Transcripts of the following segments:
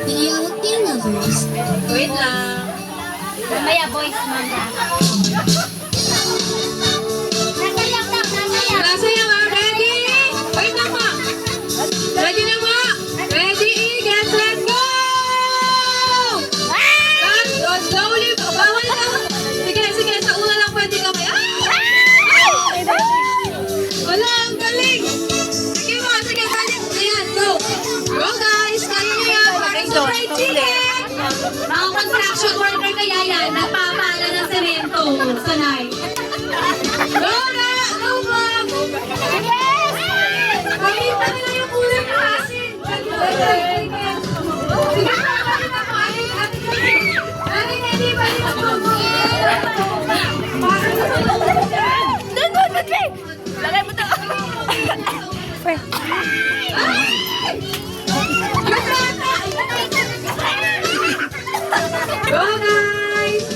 BLT lovers. Wait lang. Mamaya, boys, manda. Nasa yan, ha? Ready? Wait lang po. Ready na po? Ready, get set, go! Let's go, slowly. Bawal na. Sige, sige. Sa una lang pwede kami. Wala, ang galing. Sige mo, sige, galing. Ayan, go. Go, guys. Kaya nyo yan. Parang sa fried chicken. Mga construction worker kaya yan. Nagpapala ng semento. Sanay. Go na! Go, ma'am! Pakita nila yung kulay ng asin. Sige, pakita ko. Aling, hindi ba nila po? Lagay mo ito. Go, guys!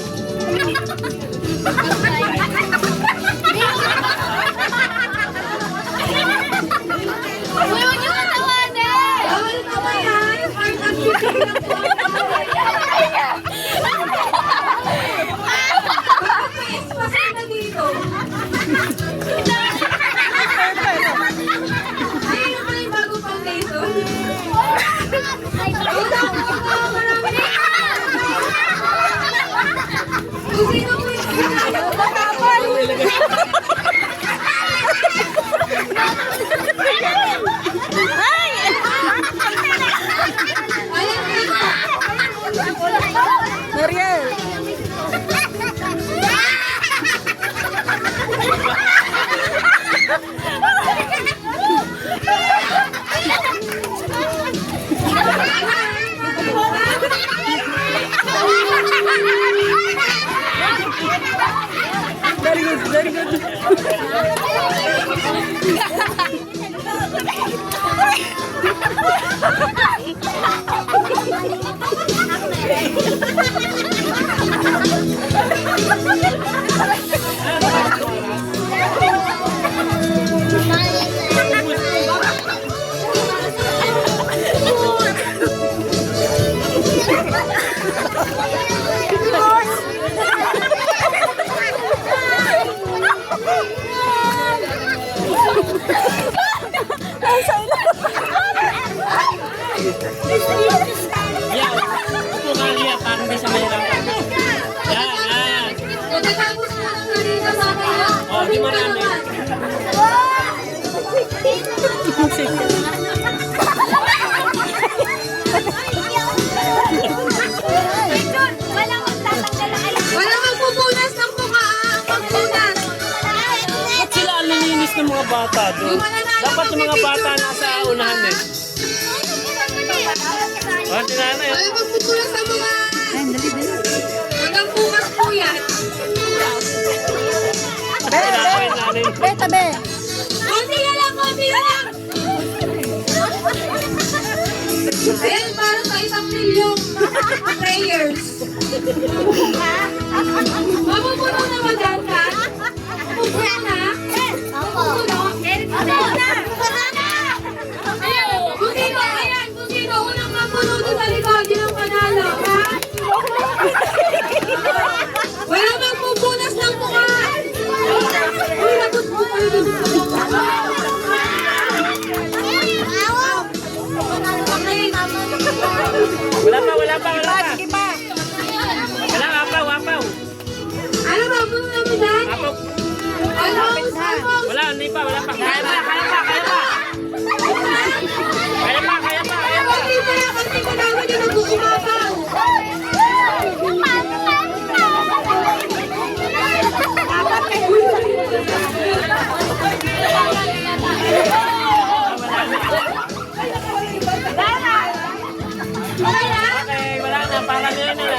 Huwag niyo katawanan! Bawal na ba yan? Part of chicken lang po. Pasal na dito. Ay, yung pala yung bago pang dito. Marami. Kung sino po yung Mariel! Very good, very good. Yan. Upo ka niya para hindi siya mahirapan. Yan, yan. Pagkatapos mo lang nalito sa akin. Oh, di marami. Walang magtatanggal ang alam. Walang magpupunas ng mukha. Magpunas. Ba't sila ang nilinis ng mga bata doon? Dapat yung mga bata nasa unahan eh. Oh, si nanay. Walang magpupunas ng mukha. Hanggang bukas po yan. Kailangan nanay. Be, tabi! Konti na lang, konti na lang. Ayan, para sa 1,000,000 prayers. Mapupuno na ba dyan ka? Mapupuno na? Mapupuno? Kung sino, ayan, kung sino unang mapuno doon sa likod, yun ang panalo, ha? Wala magpupunas ng mukha. Uy, lagot mo kayo dito sa mukha. Wala pa, wala pa, wala pa. Sige pa! Wala, apaw, apaw. Ano ba? Puno na mo dyan? Apaw. Almost, almost. Wala, hindi pa, wala pa. Kaya pa, kaya pa, kaya pa. Kaya pa, kaya pa, kaya pa. Konti pa lang, konti pa lang. Hindi nag-uumapaw. Okay, wala na, para nila nila.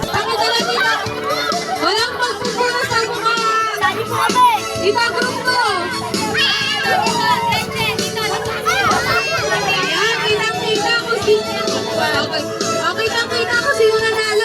Ano talaga dito? Walang magpupunas sa mukha. Itagroup mo. Ayan, kitang-kita ko si... Okay, kitang-kita ko sino nanalo.